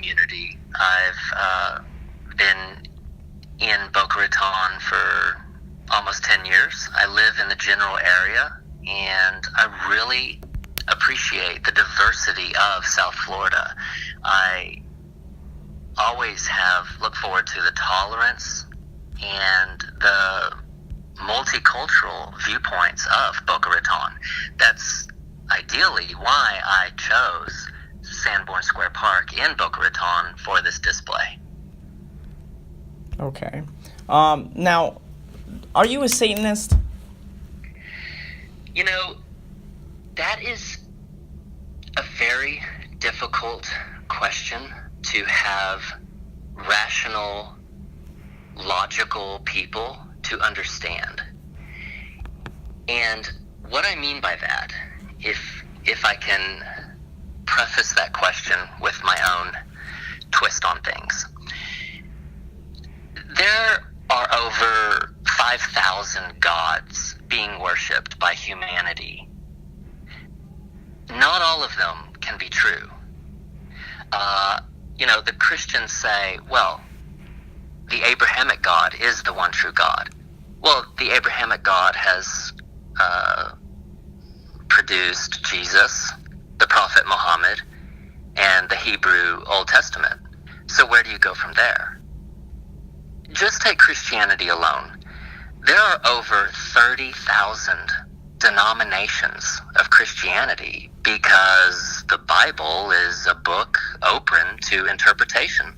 community. I've been in Boca Raton for almost 10 years. I live in the general area, and I really appreciate the diversity of South Florida. I always have looked forward to the tolerance and the multicultural viewpoints of Boca Raton. That's ideally why I chose Sanborn Square Park in Boca Raton for this display. Okay. Now, are you a Satanist? You know, that is a very difficult question to have rational, logical people to understand. And what I mean by that, if I can preface that question with my own twist on things. There are over 5,000 gods being worshipped by humanity. Not all of them can be true. The Christians say, well, the Abrahamic God is the one true God. Well, the Abrahamic God has produced Jesus, the Prophet Muhammad, and the Hebrew Old Testament. So where do you go from there? Just take Christianity alone. There are over 30,000 denominations of Christianity because the Bible is a book open to interpretation.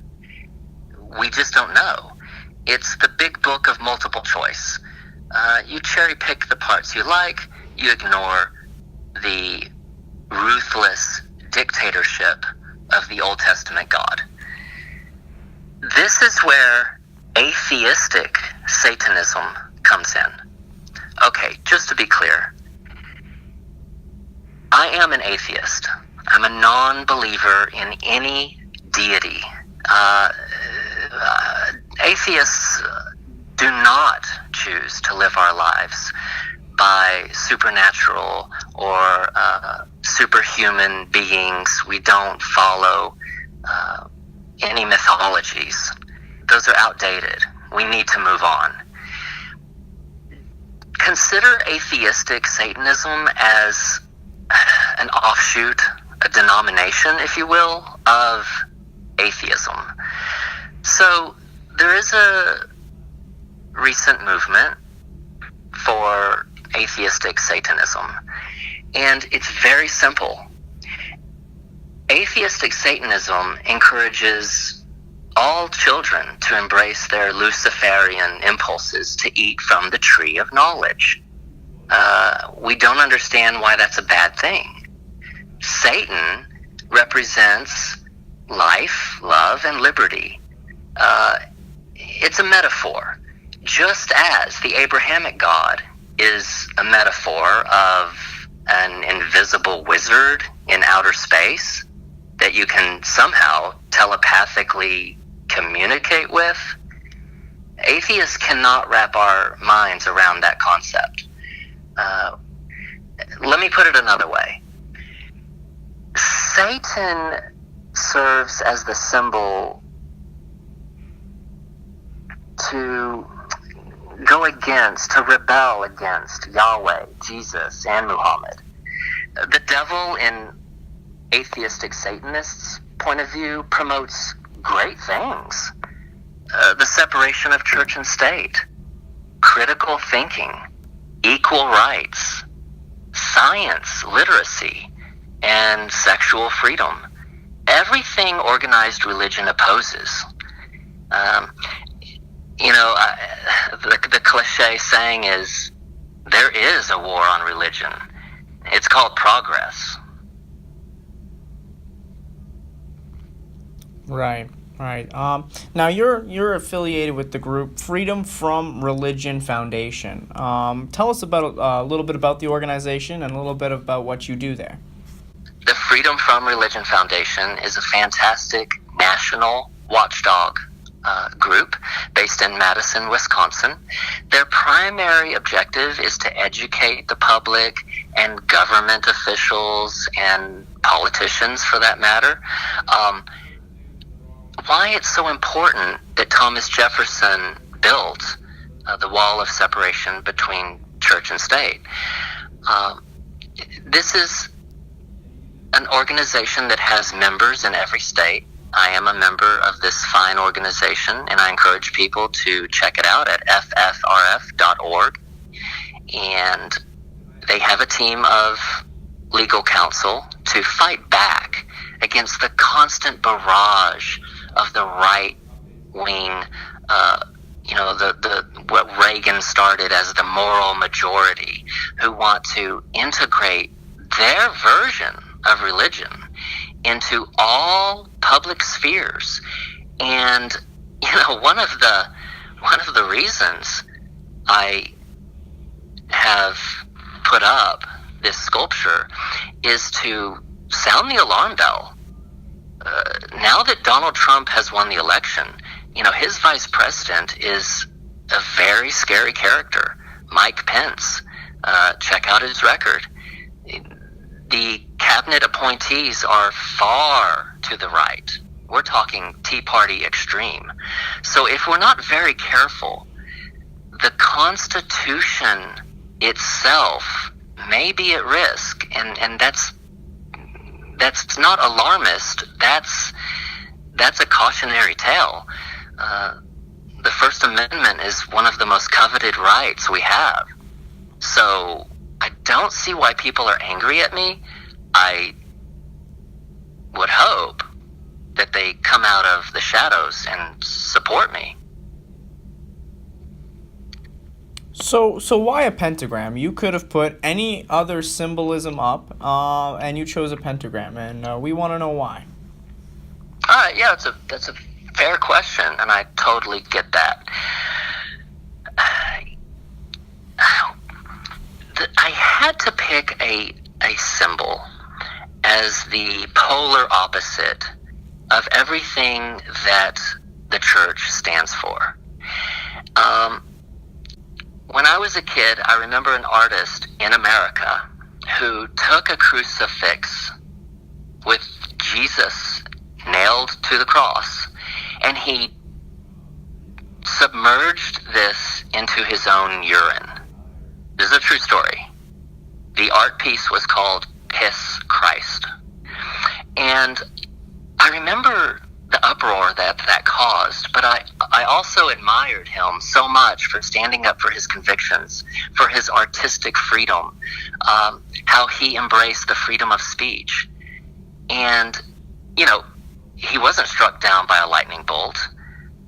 We just don't know. It's the big book of multiple choice. You cherry pick the parts you like, you ignore the ruthless dictatorship of the Old Testament God. This is where atheistic Satanism comes in. Okay, just to be clear, I am an atheist. I'm a non-believer in any deity. Atheists do not choose to live our lives by supernatural or superhuman beings. We don't follow any mythologies. Those are outdated. We need to move on. Consider atheistic Satanism as an offshoot, a denomination, if you will, of atheism. So there is a recent movement for atheistic Satanism, and it's very simple. Atheistic Satanism encourages all children to embrace their Luciferian impulses to eat from the tree of knowledge. We don't understand why that's a bad thing. Satan represents life, love, and liberty. It's a metaphor. Just as the Abrahamic God is a metaphor of an invisible wizard in outer space that you can somehow telepathically communicate with, atheists cannot wrap our minds around that concept. Let me put it another way. Satan serves as the symbol to go against, to rebel against Yahweh, Jesus, and Muhammad. The devil, in atheistic Satanists' point of view, promotes great things. The separation of church and state, critical thinking, equal rights, science, literacy, and sexual freedom. Everything organized religion opposes. The cliche saying is, there is a war on religion. It's called progress. Right. Now you're affiliated with the group Freedom from Religion Foundation. Tell us about a little bit about the organization and a little bit about what you do there. The Freedom from Religion Foundation is a fantastic national watchdog group based in Madison, Wisconsin. Their primary objective is to educate the public and government officials and politicians, for that matter, why it's so important that Thomas Jefferson built the wall of separation between church and state. This is an organization that has members in every state. I am a member of this fine organization, and I encourage people to check it out at ffrf.org. And they have a team of legal counsel to fight back against the constant barrage of the right-wing, what Reagan started as the moral majority, who want to integrate their version of religion into all public spheres. And one of the reasons I have put up this sculpture is to sound the alarm bell. Now that Donald Trump has won the election, his vice president is a very scary character, Mike Pence. Check out his record. The cabinet appointees are far to the right. We're talking Tea Party extreme. So if we're not very careful, the Constitution itself may be at risk, and that's not alarmist. That's a cautionary tale. The First Amendment is one of the most coveted rights we have. So I don't see why people are angry at me. I would hope that they come out of the shadows and support me. So why a pentagram? You could have put any other symbolism up, and you chose a pentagram, and we want to know why. All right, yeah, that's a fair question, and I totally get that. I had to pick a symbol as the polar opposite of everything that the church stands for. When I was a kid, I remember an artist in America who took a crucifix with Jesus nailed to the cross, and he submerged this into his own urine. This is a true story. The art piece was called Piss Christ. And I remember the uproar that caused, but I also admired him so much for standing up for his convictions, for his artistic freedom, how he embraced the freedom of speech. And, he wasn't struck down by a lightning bolt.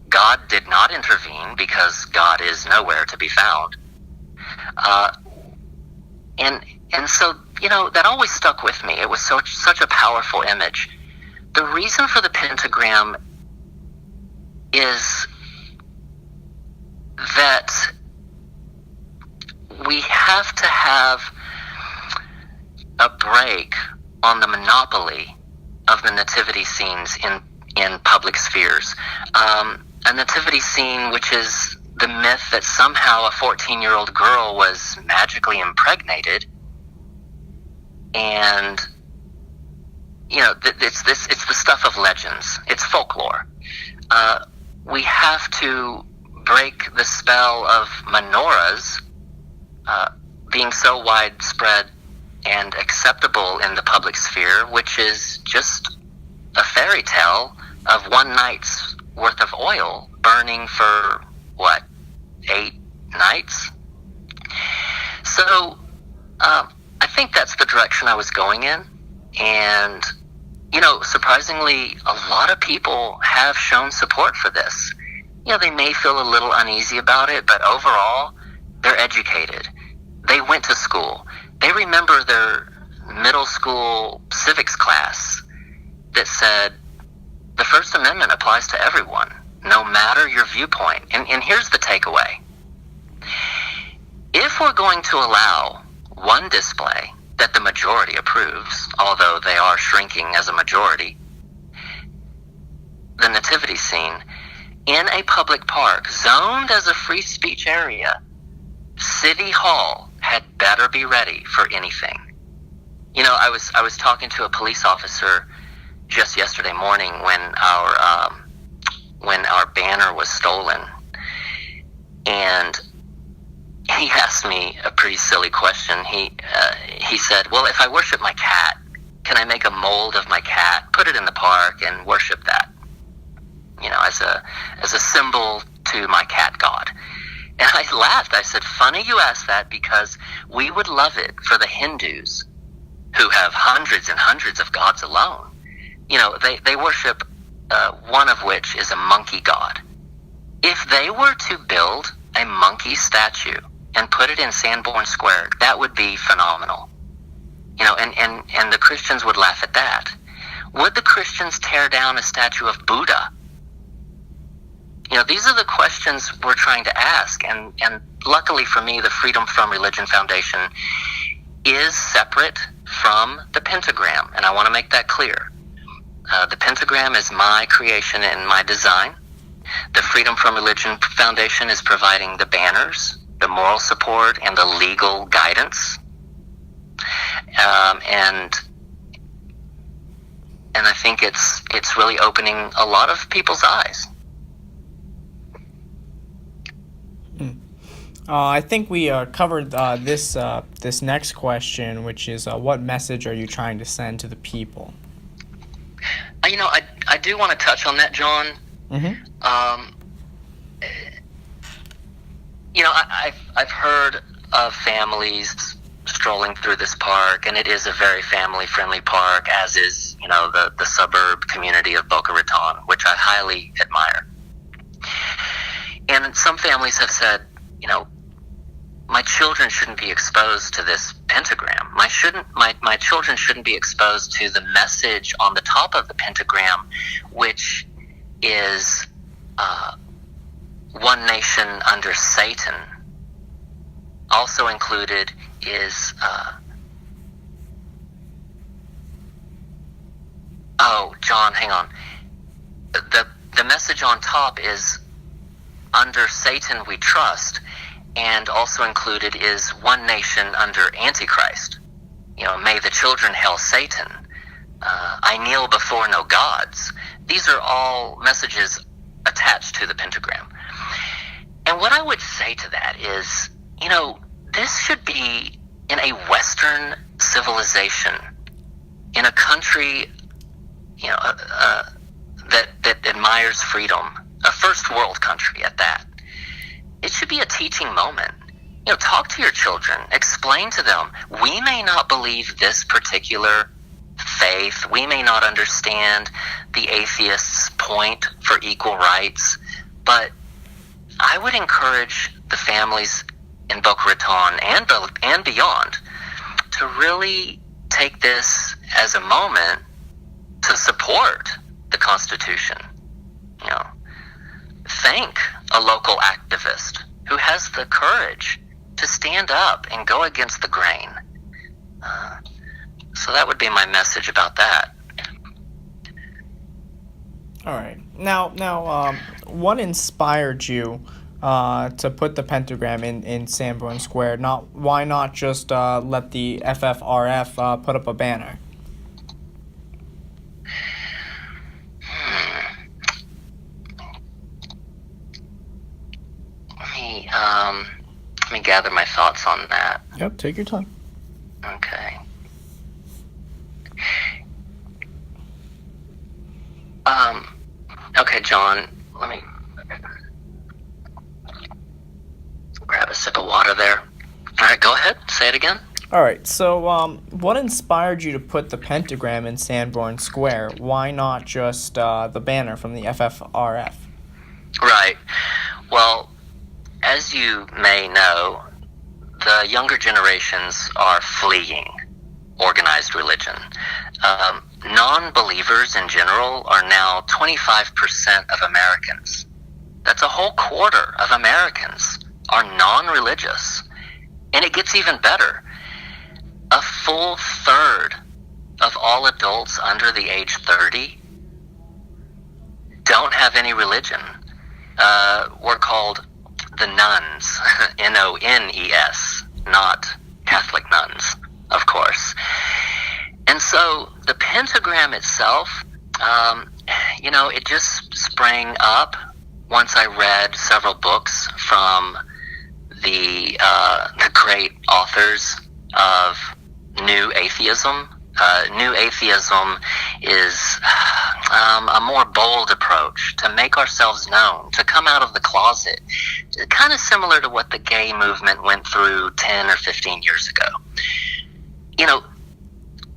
God did not intervene because God is nowhere to be found. And so, that always stuck with me. It was such a powerful image. The reason for the pentagram is that we have to have a break on the monopoly of the nativity scenes in public spheres. A nativity scene which is the myth that somehow a 14-year-old girl was magically impregnated, and it's the stuff of legends. It's folklore. We have to break the spell of menorahs being so widespread and acceptable in the public sphere, which is just a fairy tale of one night's worth of oil burning for 8 nights? So I think that's the direction I was going in. And, surprisingly, a lot of people have shown support for this. They may feel a little uneasy about it, but overall, they're educated. They went to school. They remember their middle school civics class that said the First Amendment applies to everyone, no matter your viewpoint. And here's the takeaway. If we're going to allow one display that the majority approves, although they are shrinking as a majority, the nativity scene, in a public park zoned as a free speech area, City Hall had better be ready for anything. I was talking to a police officer just yesterday morning when our when our banner was stolen. And he asked me a pretty silly question. He said, well, if I worship my cat, can I make a mold of my cat, put it in the park, and worship that, as a symbol to my cat god? And I laughed. I said, funny you asked that, because we would love it for the Hindus, who have hundreds and hundreds of gods alone. They worship one of which is a monkey god. If they were to build a monkey statue and put it in Sanborn Square, that would be phenomenal. And the Christians would laugh at that. Would the Christians tear down a statue of Buddha? These are the questions we're trying to ask. And luckily for me, the Freedom from Religion Foundation is separate from the Pentagram. And I want to make that clear. The Pentagram is my creation and my design. The Freedom from Religion Foundation is providing the banners, the moral support, and the legal guidance. And I think it's really opening a lot of people's eyes. I think we covered this next question, which is what message are you trying to send to the people? I do want to touch on that, John. Mm-hmm. I've heard of families strolling through this park, and it is a very family-friendly park, as is, the suburb community of Boca Raton, which I highly admire. And some families have said, my children shouldn't be exposed to this pentagram. My children shouldn't be exposed to the message on the top of the pentagram, which is one nation under Satan. Also included is John, hang on. The message on top is under Satan we trust, and also included is one nation under Antichrist. May the children hail Satan. I kneel before no gods. These are all messages attached to the pentagram. And what I would say to that is, this should be in a Western civilization, in a country, that admires freedom, a first world country at that. It should be a teaching moment. Talk to your children, explain to them, we may not believe this particular faith, we may not understand the atheist's point for equal rights, but I would encourage the families in Boca Raton and beyond to really take this as a moment to support the Constitution. Thank a local activist who has the courage to stand up and go against the grain. So that would be my message about that. All right. Now, what inspired you to put the pentagram in Sanborn Square? Why not just let the FFRF put up a banner? Let me gather my thoughts on that. Yep, take your time. Okay. Okay, John, let me grab a sip of water there. All right, go ahead. Say it again. All right, so what inspired you to put the pentagram in Sanborn Square? Why not just the banner from the FFRF? Right. Well, as you may know, the younger generations are fleeing organized religion. Non-believers in general are now 25% of Americans. That's a whole quarter of Americans are non-religious. And it gets even better. A full third of all adults under the age 30 don't have any religion. We're called the nuns, N-O-N-E-S, not Catholic nuns, of course. And so the pentagram itself it just sprang up once I read several books from the great authors of New Atheism. New Atheism is a more bold approach to make ourselves known, to come out of the closet, kind of similar to what the gay movement went through 10 or 15 years ago.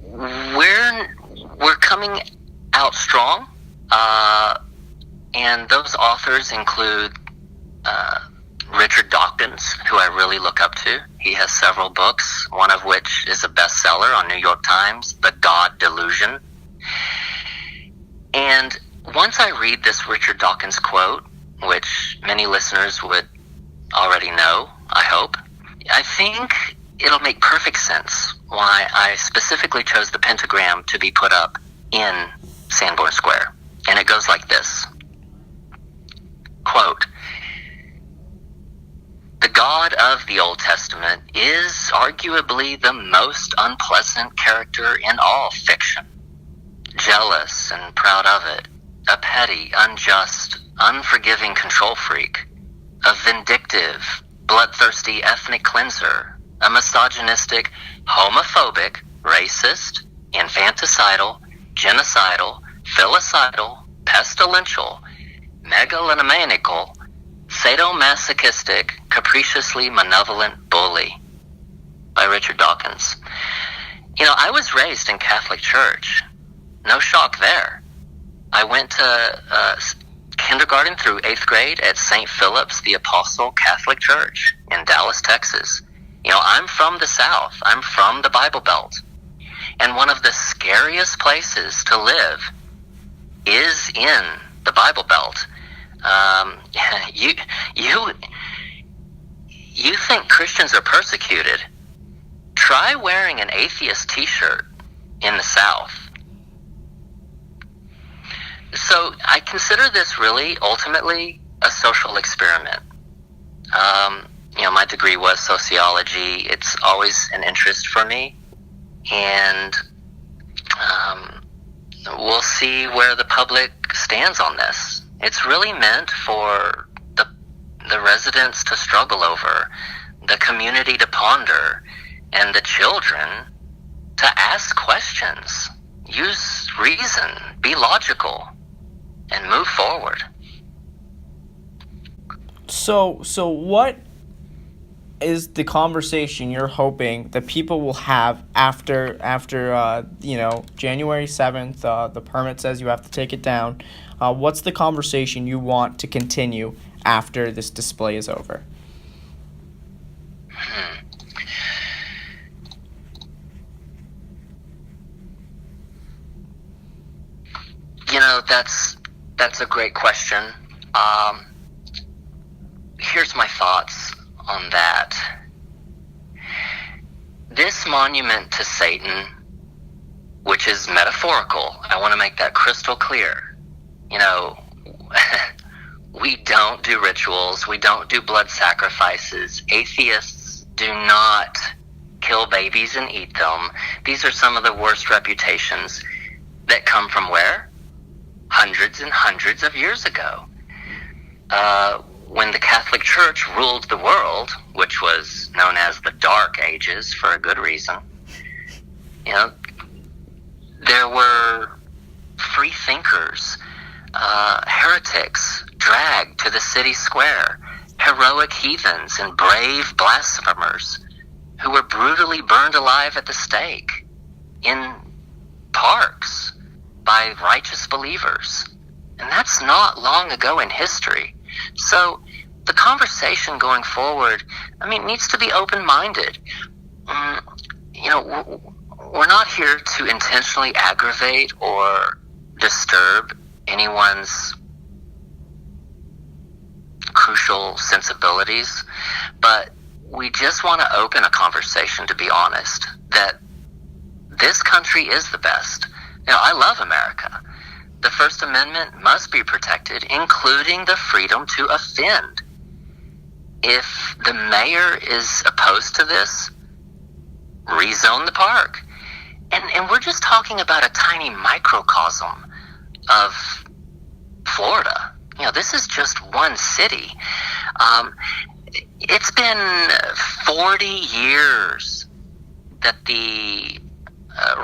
We're coming out strong, and those authors include Richard Dawkins, who I really look up to. He has several books, one of which is a bestseller on New York Times, The God Delusion. And once I read this Richard Dawkins quote, which many listeners would already know, I hope, I think it'll make perfect sense why I specifically chose the pentagram to be put up in Sanborn Square. And it goes like this. Quote, "The God of the Old Testament is arguably the most unpleasant character in all fiction. Jealous and proud of it, a petty, unjust, unforgiving control freak, a vindictive, bloodthirsty ethnic cleanser, a misogynistic, homophobic, racist, infanticidal, genocidal, filicidal, pestilential, megalomaniacal, sadomasochistic, capriciously malevolent bully." By Richard Dawkins. I was raised in Catholic Church. No shock there. I went to kindergarten through 8th grade at St. Philip's the Apostle Catholic Church in Dallas, Texas. I'm from the South. I'm from the Bible Belt. And one of the scariest places to live is in the Bible Belt. You think Christians are persecuted? Try wearing an atheist t-shirt in the South. So I consider this really ultimately a social experiment. My degree was sociology. It's always an interest for me. And we'll see where the public stands on this. It's really meant for the residents to struggle over, the community to ponder, and the children to ask questions, use reason, be logical, and move forward. So what is the conversation you're hoping that people will have after January 7th, the permit says you have to take it down. What's the conversation you want to continue after this display is over? That's a great question. Here's my thoughts on that. This monument to Satan, which is metaphorical, I want to make that crystal clear. We don't do rituals. We don't do blood sacrifices. Atheists do not kill babies and eat them. These are some of the worst reputations that come from where? Hundreds and hundreds of years ago. When the Catholic Church ruled the world, which was known as the Dark Ages for a good reason, there were free thinkers, heretics dragged to the city square, heroic heathens and brave blasphemers who were brutally burned alive at the stake in parks by righteous believers. And that's not long ago in history. So the conversation going forward, needs to be open-minded. We're not here to intentionally aggravate or disturb anyone's crucial sensibilities, but we just want to open a conversation, to be honest, that this country is the best. I love America. The First Amendment must be protected, including the freedom to offend. If the mayor is opposed to this, rezone the park. And we're just talking about a tiny microcosm of Florida. This is just one city. It's been 40 years that the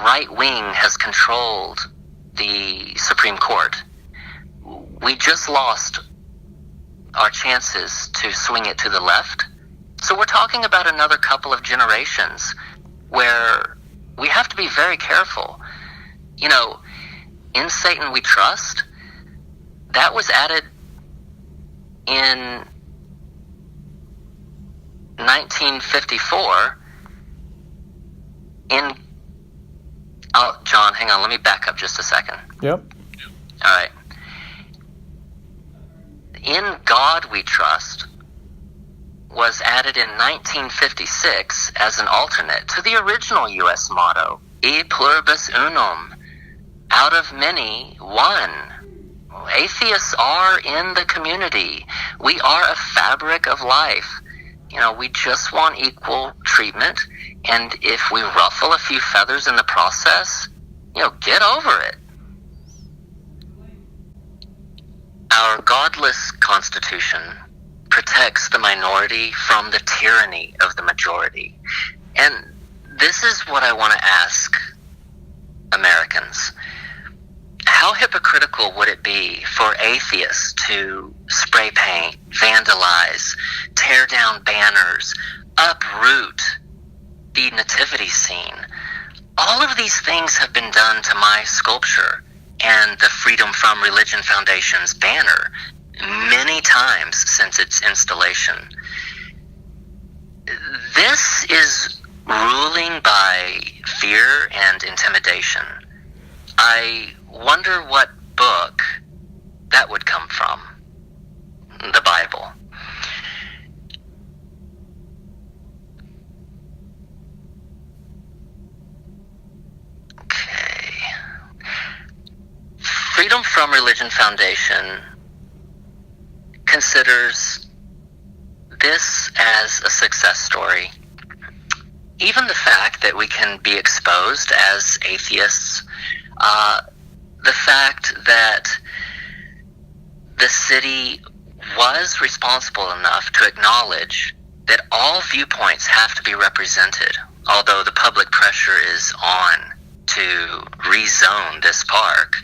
right wing has controlled the Supreme Court. We just lost our chances to swing it to the left. So we're talking about another couple of generations where we have to be very careful. In Satan we trust, that was added in 1954 John, hang on, let me back up just a second. Yep. All right. In God We Trust was added in 1956 as an alternate to the original U.S. motto, E pluribus unum, out of many, one. Atheists are in the community. We are a fabric of life. We just want equal treatment, and if we ruffle a few feathers in the process, get over it. Our godless Constitution protects the minority from the tyranny of the majority. And this is what I want to ask Americans. How hypocritical would it be for atheists to spray paint, vandalize, tear down banners, uproot the nativity scene? All of these things have been done to my sculpture and the Freedom from Religion Foundation's banner many times since its installation. This is ruling by fear and intimidation. I wonder what book that would come from. The Bible. Okay. Freedom from Religion Foundation considers this as a success story. Even the fact that we can be exposed as atheists, the fact that the city was responsible enough to acknowledge that all viewpoints have to be represented, although the public pressure is on to rezone this park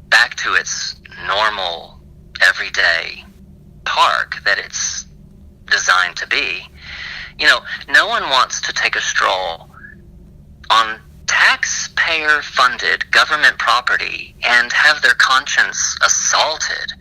back to its normal, everyday park that it's designed to be. No one wants to take a stroll on taxpayer-funded government property and have their conscience assaulted